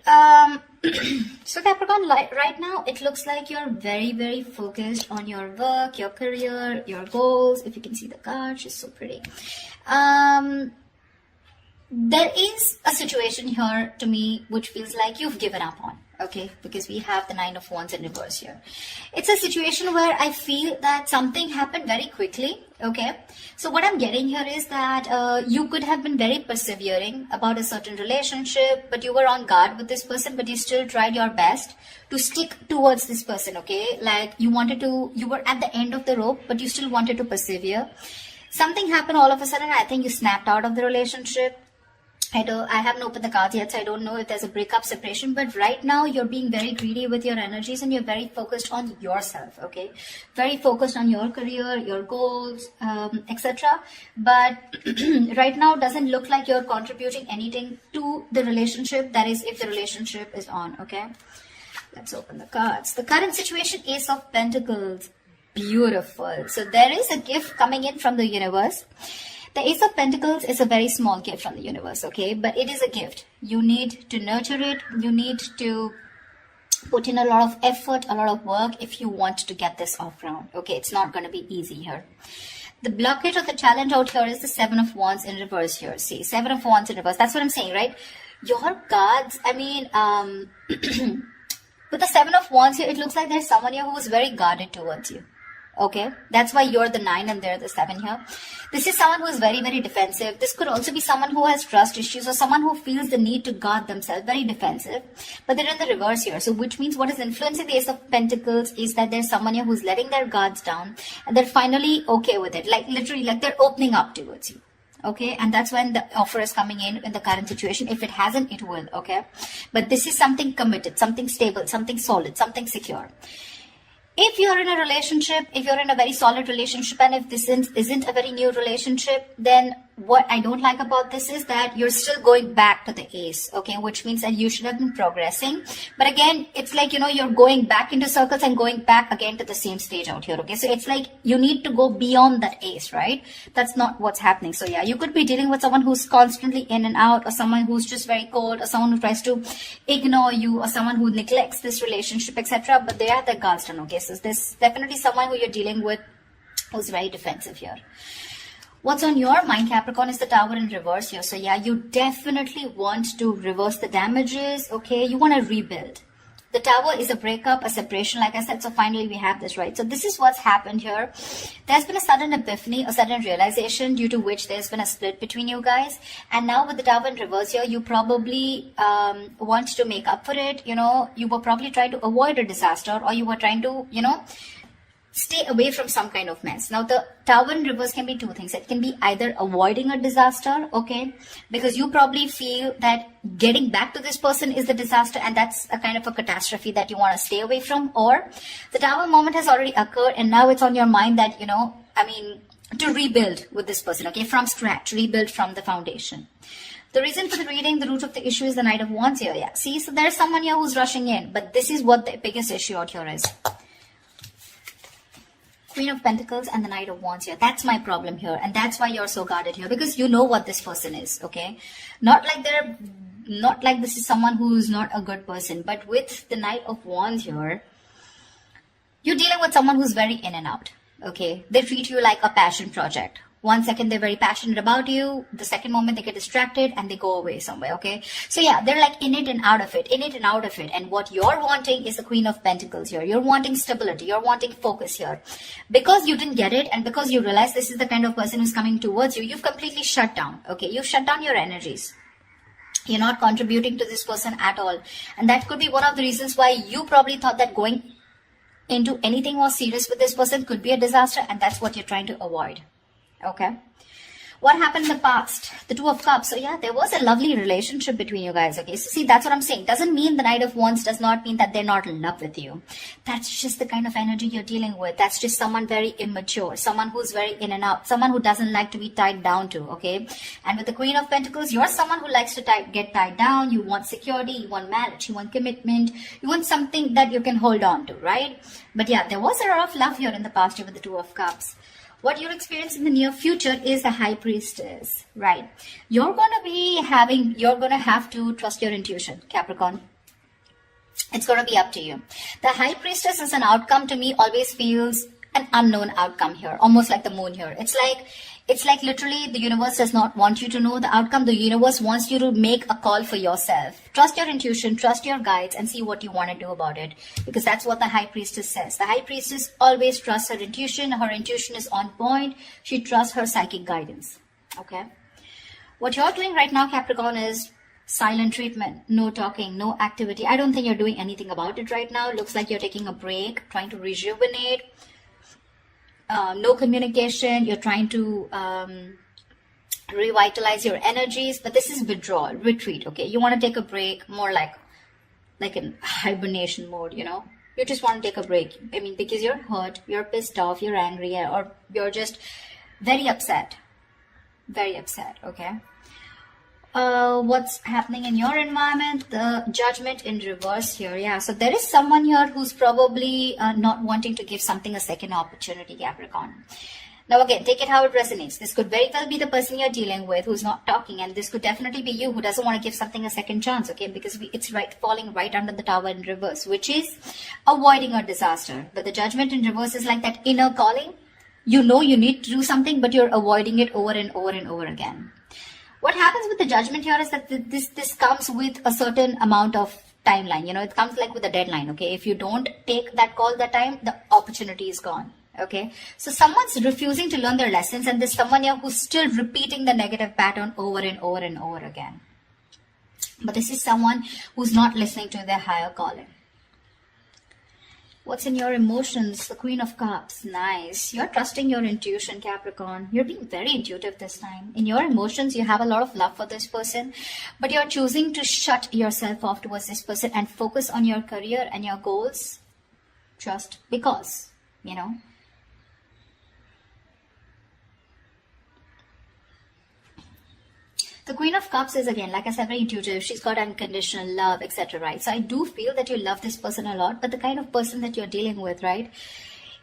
Um, so Capricorn, right now, it looks like you're very, very focused on your work, your career, your goals. If you can see the card, she's so pretty. There is a situation here to me which feels like you've given up on, okay? Because we have the Nine of Wands in reverse here. It's a situation where I feel that something happened very quickly, okay? So what I'm getting here is that you could have been very persevering about a certain relationship, but you were on guard with this person, but you still tried your best to stick towards this person, okay? Like you were at the end of the rope, but you still wanted to persevere. Something happened all of a sudden. I think you snapped out of the relationship. I haven't opened the cards yet, so I don't know if there's a breakup, separation, but right now you're being very greedy with your energies and you're very focused on yourself, okay? Very focused on your career, your goals, etc. But right now doesn't look like you're contributing anything to the relationship, that is if the relationship is on, okay? Let's open the cards. The current situation, Ace of Pentacles. Beautiful. So there is a gift coming in from the universe. The Ace of Pentacles is a very small gift from the universe, okay? But it is a gift. You need to nurture it. You need to put in a lot of effort, a lot of work if you want to get this off ground, okay? It's not going to be easy here. The blockage of the challenge out here is the Seven of Wands in reverse here. See, Seven of Wands in reverse. That's what I'm saying, right? Your cards, I mean, with the Seven of Wands here, it looks like there's someone here who is very guarded towards you. Okay, that's why you're the 9 and they're the 7 here. This is someone who is very, very defensive. This could also be someone who has trust issues or someone who feels the need to guard themselves, very defensive. But they're in the reverse here. So which means what is influencing the Ace of Pentacles is that there's someone here who's letting their guards down and they're finally okay with it. Like literally, like they're opening up towards you. Okay, and that's when the offer is coming in the current situation. If it hasn't, it will, okay? But this is something committed, something stable, something solid, something secure. If you're in a relationship, if you're in a very solid relationship, and if this isn't a very new relationship, then what I don't like about this is that you're still going back to the Ace, okay, which means that you should have been progressing. But again, it's like, you know, you're going back into circles and going back again to the same stage out here, okay? So it's like you need to go beyond that Ace, right? That's not what's happening. So yeah, you could be dealing with someone who's constantly in and out, or someone who's just very cold, or someone who tries to ignore you, or someone who neglects this relationship, etc. But they have their guards down, okay? So there's definitely someone who you're dealing with who's very defensive here. What's on your mind, Capricorn, is the Tower in reverse here. So yeah, you definitely want to reverse the damages, okay? You want to rebuild. The Tower is a breakup, a separation, like I said. So finally we have this, right? So this is what's happened here. There's been a sudden epiphany, a sudden realization due to which there's been a split between you guys. And now with the Tower in reverse here, you probably want to make up for it. You know, you were probably trying to avoid a disaster, or you were trying to, you know, stay away from some kind of mess. Now the Tower in reverse can be two things. It can be either avoiding a disaster, okay, because you probably feel that getting back to this person is the disaster and that's a kind of a catastrophe that you want to stay away from, or the Tower moment has already occurred and now it's on your mind that, you know, I mean, to rebuild with this person, okay, from scratch, rebuild from the foundation. The reason for the reading, the root of the issue is the Knight of Wands here. Yeah, see, so there's someone here who's rushing in, but this is what the biggest issue out here is. Queen of Pentacles and the Knight of Wands here. That's my problem here. And that's why you're so guarded here. Because you know what this person is, okay? Not like this is someone who's not a good person. But with the Knight of Wands here, you're dealing with someone who's very in and out, okay? They treat you like a passion project. 1 second they're very passionate about you, the second moment they get distracted and they go away somewhere, okay? So yeah, they're like in it and out of it, in it and out of it. And what you're wanting is the Queen of Pentacles here. You're wanting stability, you're wanting focus here. Because you didn't get it and because you realize this is the kind of person who's coming towards you, you've completely shut down, okay? You've shut down your energies. You're not contributing to this person at all. And that could be one of the reasons why you probably thought that going into anything more serious with this person could be a disaster, and that's what you're trying to avoid. Okay, what happened in the past? The Two of Cups. So yeah, there was a lovely relationship between you guys. Okay, so see, that's what I'm saying. Doesn't mean the Knight of Wands does not mean that they're not in love with you. That's just the kind of energy you're dealing with. That's just someone very immature, someone who's very in and out, someone who doesn't like to be tied down to. Okay, and with the Queen of Pentacles, you're someone who likes to get tied down. You want security, you want marriage, you want commitment, you want something that you can hold on to, right? But yeah, there was a lot of love here in the past year with the Two of Cups. What you'll experience in the near future is the High Priestess, right? You're going to have to trust your intuition, Capricorn. It's going to be up to you. The High Priestess as an outcome to me always feels an unknown outcome here, almost like the moon here. It's like literally the universe does not want you to know the outcome. The universe wants you to make a call for yourself. Trust your intuition, trust your guides, and see what you want to do about it. Because that's what the High Priestess says. The High Priestess always trusts her intuition. Her intuition is on point. She trusts her psychic guidance. Okay? What you're doing right now, Capricorn, is silent treatment. No talking, no activity. I don't think you're doing anything about it right now. It looks like you're taking a break, trying to rejuvenate. No communication. You're trying to revitalize your energies, but this is withdrawal, retreat. Okay, you want to take a break, more like in hibernation mode. You know, you just want to take a break. I mean, because you're hurt, you're pissed off, you're angry, or you're just very upset. Okay. What's happening in your environment? The Judgment in reverse here. Yeah, so there is someone here who's probably not wanting to give something a second opportunity, Capricorn. Now again, take it how it resonates. This could very well be the person you're dealing with who's not talking, and this could definitely be you who doesn't want to give something a second chance, okay? Because it's falling right under the Tower in reverse, which is avoiding a disaster. But the Judgment in reverse is like that inner calling. You know you need to do something, but you're avoiding it over and over and over again. What happens with the Judgment here is that this comes with a certain amount of timeline. You know, it comes like with a deadline, okay? If you don't take that call that time, the opportunity is gone, okay? So someone's refusing to learn their lessons, and there's someone here who's still repeating the negative pattern over and over and over again. But this is someone who's not listening to their higher calling. What's in your emotions? The Queen of Cups. Nice. You're trusting your intuition, Capricorn. You're being very intuitive this time. In your emotions, you have a lot of love for this person, but you're choosing to shut yourself off towards this person and focus on your career and your goals just because, you know. The Queen of Cups is, again, like I said, very intuitive. She's got unconditional love, etc., right? So I do feel that you love this person a lot, but the kind of person that you're dealing with, right?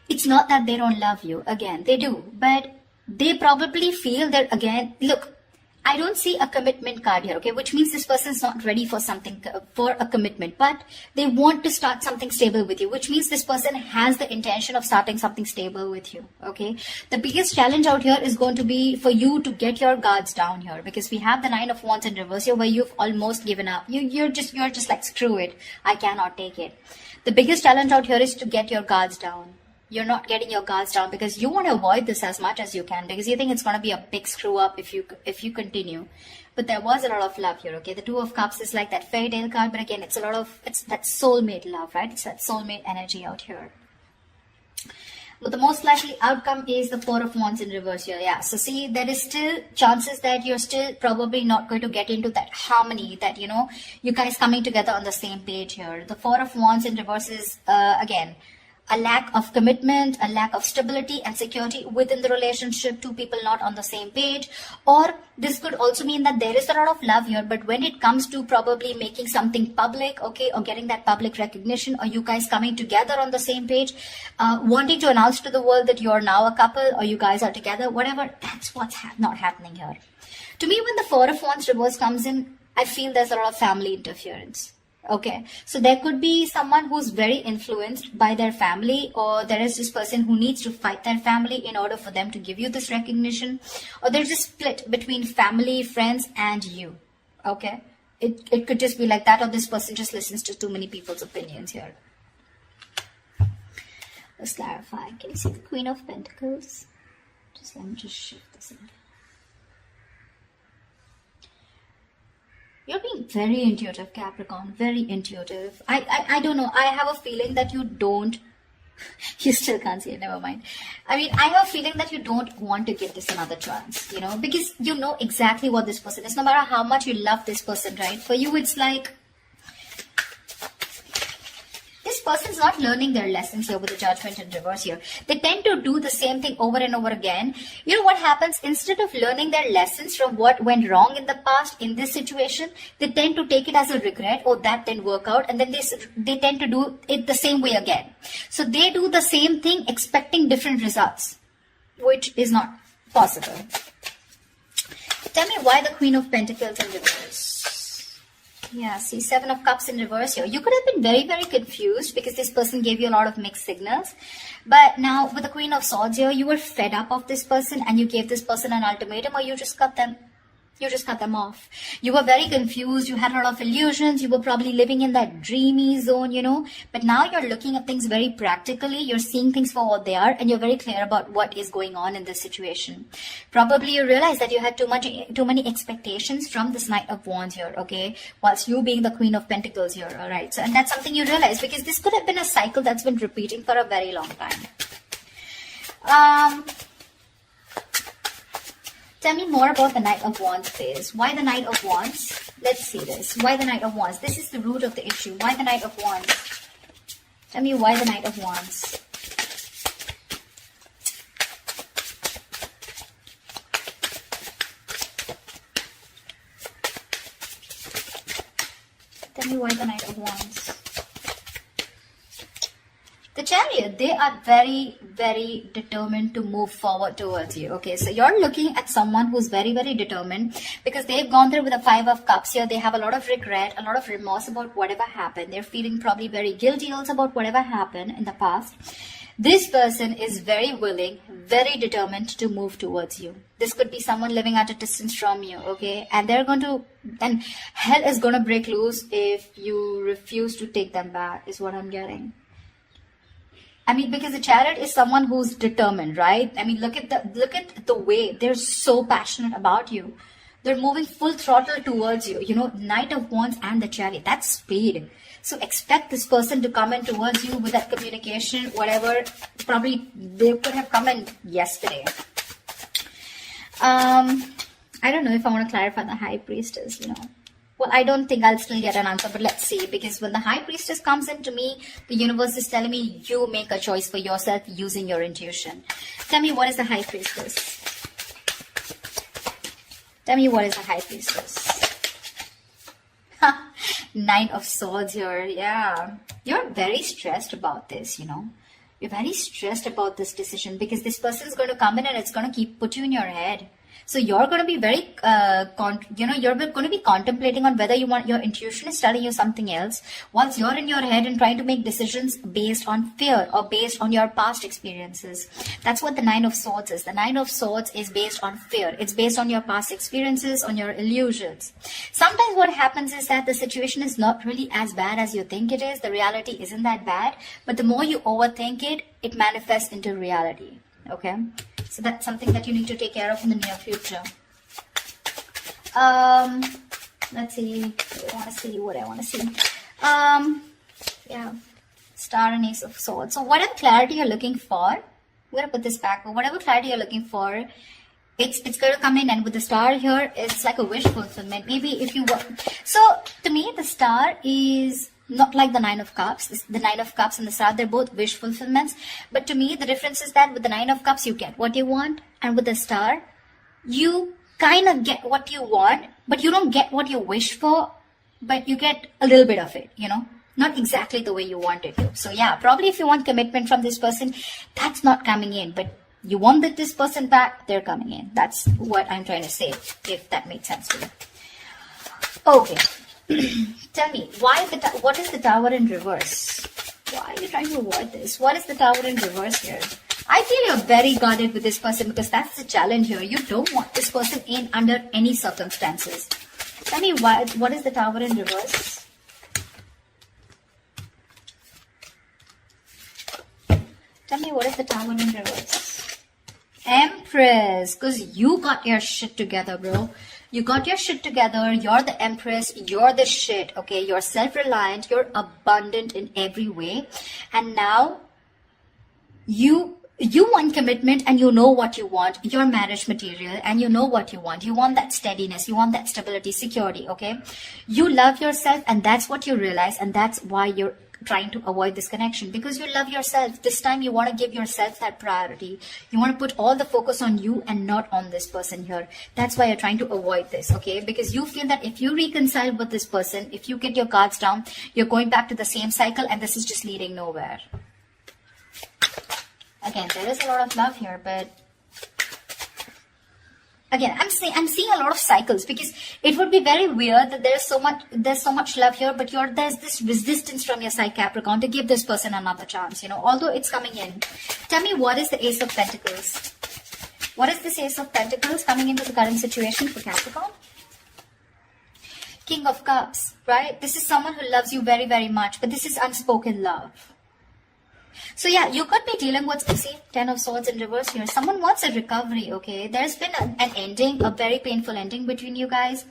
It's not that they don't love you. Again, they do. But they probably feel that, again, look, I don't see a commitment card here, okay? Which means this person's not ready for something, for a commitment. But they want to start something stable with you, which means this person has the intention of starting something stable with you, okay? The biggest challenge out here is going to be for you to get your guards down here, because we have the Nine of Wands in reverse here where you've almost given up. You're just like, screw it. I cannot take it. The biggest challenge out here is to get your guards down. You're not getting your guards down because you want to avoid this as much as you can, because you think it's going to be a big screw up if you continue. But there was a lot of love here, okay? The Two of Cups is like that fairy tale card, but again, it's that soulmate love, right? It's that soulmate energy out here. But the most likely outcome is the Four of Wands in reverse here. Yeah, so see, there is still chances that you're still probably not going to get into that harmony, that, you know, you guys coming together on the same page here. The Four of Wands in reverse is, again, a lack of commitment, a lack of stability and security within the relationship, two people not on the same page. Or this could also mean that there is a lot of love here, but when it comes to probably making something public, okay, or getting that public recognition, or you guys coming together on the same page, wanting to announce to the world that you're now a couple or you guys are together, whatever, that's what's not happening here. To me, when the Four of Wands reverse comes in, I feel there's a lot of family interference. Okay, so there could be someone who's very influenced by their family, or there is this person who needs to fight their family in order for them to give you this recognition, or there's a split between family, friends, and you. Okay, it could just be like that, or this person just listens to too many people's opinions here. Let's clarify. Can you see the Queen of Pentacles? Let me just shift this in. You're being very intuitive, Capricorn. Very intuitive. I don't know. I have a feeling that you don't... You still can't see it. Never mind. I mean, I have a feeling that you don't want to give this another chance, you know, because you know exactly what this person is. No matter how much you love this person, right? For you, it's like... This person's not learning their lessons here with the Judgment in reverse here. They tend to do the same thing over and over again. You know what happens? Instead of learning their lessons from what went wrong in the past in this situation, they tend to take it as a regret. Oh, that didn't work out. And then they tend to do it the same way again. So they do the same thing expecting different results, which is not possible. Tell me why the Queen of Pentacles in reverse. Yeah, see, Seven of Cups in reverse here. You could have been very, very confused because this person gave you a lot of mixed signals. But now with the Queen of Swords here, you were fed up of this person and you gave this person an ultimatum, or you just cut them. You just cut them off. You were very confused. You had a lot of illusions. You were probably living in that dreamy zone, you know. But now you're looking at things very practically. You're seeing things for what they are, and you're very clear about what is going on in this situation. Probably you realize that you had too many expectations from this Knight of Wands here, okay? Whilst you being the Queen of Pentacles here, all right? So, and that's something you realize because this could have been a cycle that's been repeating for a very long time. Tell me more about the Knight of Wands, please. Why the Knight of Wands? Let's see this. Why the Knight of Wands? This is the root of the issue. Why the Knight of Wands? Tell me why the Knight of Wands. Tell me why the Knight of Wands. The Chariot, they are very, very determined to move forward towards you. Okay, so you're looking at someone who's very, very determined because they've gone through with the Five of Cups here. They have a lot of regret, a lot of remorse about whatever happened. They're feeling probably very guilty also about whatever happened in the past. This person is very willing, very determined to move towards you. This could be someone living at a distance from you, okay? And and hell is going to break loose if you refuse to take them back, is what I'm getting. I mean, because the Chariot is someone who's determined, right? I mean, look at the way they're so passionate about you. They're moving full throttle towards you. You know, Knight of Wands and the Chariot, that's speed. So expect this person to come in towards you with that communication, whatever. Probably they could have come in yesterday. I don't know if I want to clarify the High Priestess, you know. Well, I don't think I'll still get an answer, but let's see. Because when the High Priestess comes into me, the universe is telling me you make a choice for yourself using your intuition. Tell me, what is the High Priestess? Tell me, what is the High Priestess? Nine of Swords here. Yeah. You're very stressed about this, you know. You're very stressed about this decision because this person is going to come in and it's going to put you in your head. So you're going to be very, you're going to be contemplating on whether you want, your intuition is telling you something else. Once you're in your head and trying to make decisions based on fear or based on your past experiences. That's what the Nine of Swords is. The Nine of Swords is based on fear. It's based on your past experiences, on your illusions. Sometimes what happens is that the situation is not really as bad as you think it is. The reality isn't that bad. But the more you overthink it, it manifests into reality. Okay? So that's something that you need to take care of in the near future. Let's see. What I want to see. Yeah. Star and Ace of Swords. So whatever clarity you're looking for, I'm going to put this back. But whatever clarity you're looking for, it's going to come in. And with the star here, it's like a wish fulfillment. Maybe if you want. So to me, the star is not like the Nine of Cups. The Nine of Cups and the Star, they're both wish fulfillments. But to me, the difference is that with the Nine of Cups, you get what you want. And with the Star, you kind of get what you want, but you don't get what you wish for, but you get a little bit of it, you know. Not exactly the way you want it to. So yeah, probably if you want commitment from this person, that's not coming in. But you want this person back, they're coming in. That's what I'm trying to say, if that makes sense to you. Okay. Tell me, what is the Tower in reverse? Why are you trying to avoid this? What is the Tower in reverse here? I feel you're very guarded with this person because that's the challenge here. You don't want this person in under any circumstances. Tell me, what is the Tower in reverse? Tell me, what is the Tower in reverse? Empress, because you got your shit together, bro. You got your shit together. You're the Empress. You're the shit. Okay. You're self-reliant. You're abundant in every way. And now you want commitment and you know what you want. You're marriage material and you know what you want. You want that steadiness. You want that stability, security. Okay. You love yourself and that's what you realize. And that's why you're trying to avoid this connection because you love yourself. This time you want to give yourself that priority. You want to put all the focus on you and not on this person here. That's why you're trying to avoid this, okay? Because you feel that if you reconcile with this person, if you get your cards down, you're going back to the same cycle and this is just leading nowhere. Again, there is a lot of love here, but Again, I'm seeing a lot of cycles, because it would be very weird that there's so much love here, but there's this resistance from your side, Capricorn, to give this person another chance, although it's coming in. Tell me, what is the Ace of Pentacles? What is this Ace of Pentacles coming into the current situation for Capricorn? King of Cups, right? This is someone who loves you very, very much, but this is unspoken love. So yeah, you could be dealing with, see, 10 of Swords in reverse here. Someone wants a recovery, okay? There's been an ending, a very painful ending between you guys.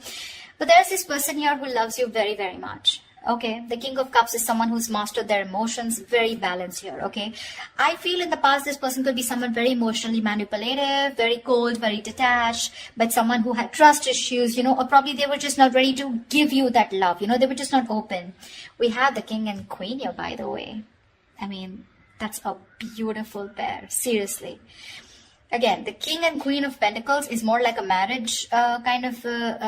But there's this person here who loves you very, very much. Okay, the King of Cups is someone who's mastered their emotions, very balanced here, okay? I feel in the past this person could be someone very emotionally manipulative, very cold, very detached, but someone who had trust issues, or probably they were just not ready to give you that love, they were just not open. We have the King and Queen here, by the way. I mean, that's a beautiful pair, seriously. Again, the King and Queen of Pentacles is more like a marriage kind of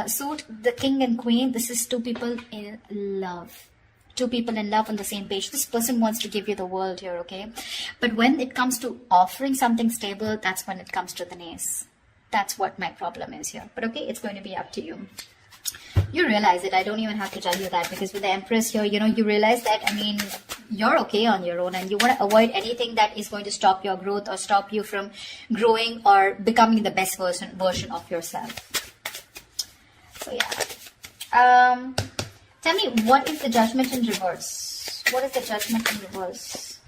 suit. The King and Queen, this is two people in love. Two people in love on the same page. This person wants to give you the world here, okay? But when it comes to offering something stable, that's when it comes to the nays. That's what my problem is here. But okay, it's going to be up to you. You realize it. I don't even have to tell you that, because with the Empress here, you realize that, I mean, you're okay on your own, and you want to avoid anything that is going to stop your growth or stop you from growing or becoming the best version of yourself. So yeah. Tell me, what is the Judgment in reverse? What is the Judgment in reverse?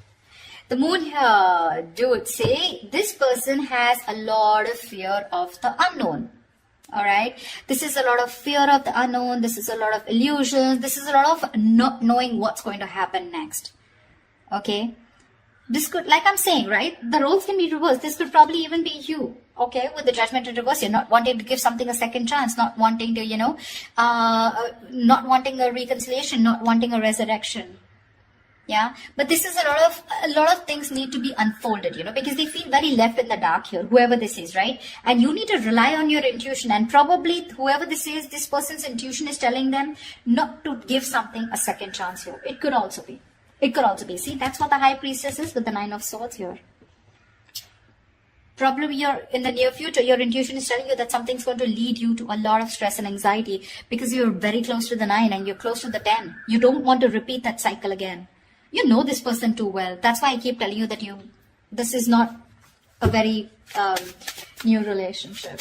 The Moon here, dude, say this person has a lot of fear of the unknown. All right, this is a lot of fear of the unknown. This is a lot of illusions. This is a lot of not knowing what's going to happen next. Okay, this could, like I'm saying, right, the roles can be reversed. This could probably even be you. Okay, with the Judgment in reverse, you're not wanting to give something a second chance, not wanting to, not wanting a reconciliation, not wanting a resurrection. Yeah, but this is a lot of things need to be unfolded, because they feel very left in the dark here, whoever this is, right? And you need to rely on your intuition, and probably whoever this is, this person's intuition is telling them not to give something a second chance here. It could also be. It could also be. See, that's what the High Priestess is with the 9 of Swords here. Probably you're in the near future, your intuition is telling you that something's going to lead you to a lot of stress and anxiety, because you're very close to the 9 and you're close to the 10. You don't want to repeat that cycle again. You know this person too well. That's why I keep telling you that this is not a very new relationship.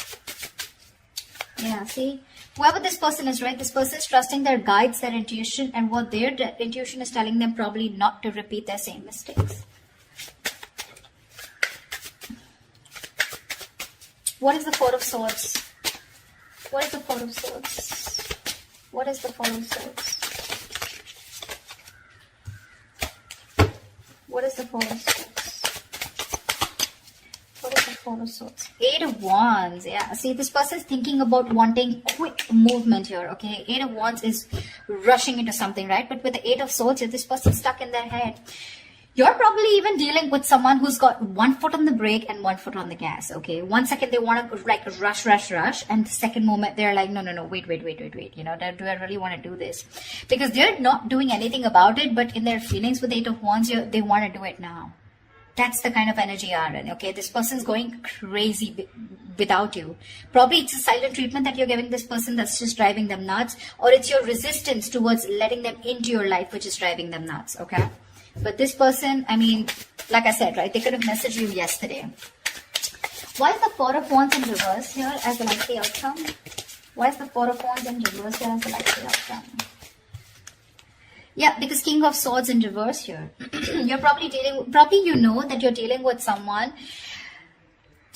Yeah, see, whoever this person is, right, this person is trusting their guides, their intuition, and what their intuition is telling them, probably not to repeat their same mistakes. What is the Four of Swords? What is the Four of Swords? What is the Four of Swords? What is the Four of Swords? What is the Four of Swords? 8 of Wands. Yeah, see, this person is thinking about wanting quick movement here, okay? 8 of Wands is rushing into something, right? But with the 8 of Swords, this person is stuck in their head. You're probably even dealing with someone who's got one foot on the brake and one foot on the gas, okay? 1 second they want to like rush, and the second moment they're like, no, wait. Do I really want to do this? Because they're not doing anything about it, but in their feelings with the 8 of Wands, they want to do it now. That's the kind of energy you are in, okay? This person's going crazy without you. Probably it's a silent treatment that you're giving this person that's just driving them nuts, or it's your resistance towards letting them into your life which is driving them nuts, okay? But this person, I mean, like I said, right, they could have messaged you yesterday. Why is the Four of Wands in reverse here as a likely outcome? Why is the Four of Wands in reverse here as a likely outcome? Yeah, because King of Swords in reverse here. You're probably you know that you're dealing with someone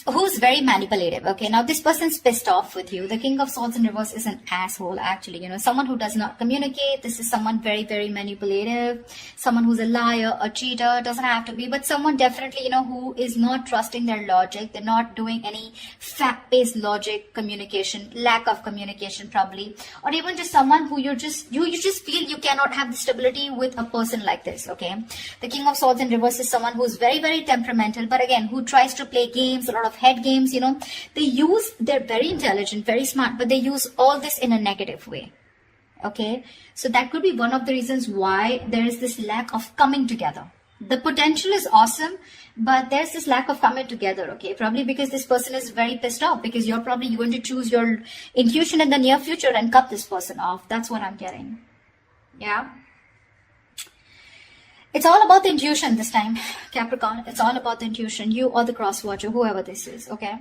who's very manipulative. Okay, now this person's pissed off with you. The King of Swords in reverse is an asshole, actually. Someone who does not communicate. This is someone very, very manipulative. Someone who's a liar, a cheater. Doesn't have to be, but someone definitely, who is not trusting their logic. They're not doing any fact-based logic communication, lack of communication probably, or even just someone who you just feel you cannot have the stability with a person like this. Okay, the King of Swords in reverse is someone who's very, very temperamental, but again, who tries to play games, a lot of head games. They're very intelligent, very smart, but they use all this in a negative way. Okay, so that could be one of the reasons why there is this lack of coming together. The potential is awesome, but there's this lack of coming together, okay? Probably because this person is very pissed off, because you're probably going to choose your intuition in the near future and cut this person off. That's what I'm getting. Yeah. It's all about the intuition this time, Capricorn. It's all about the intuition. You or the cross watcher, whoever this is, okay?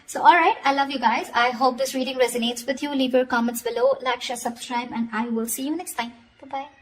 So, all right. I love you guys. I hope this reading resonates with you. Leave your comments below, like, share, subscribe, and I will see you next time. Bye-bye.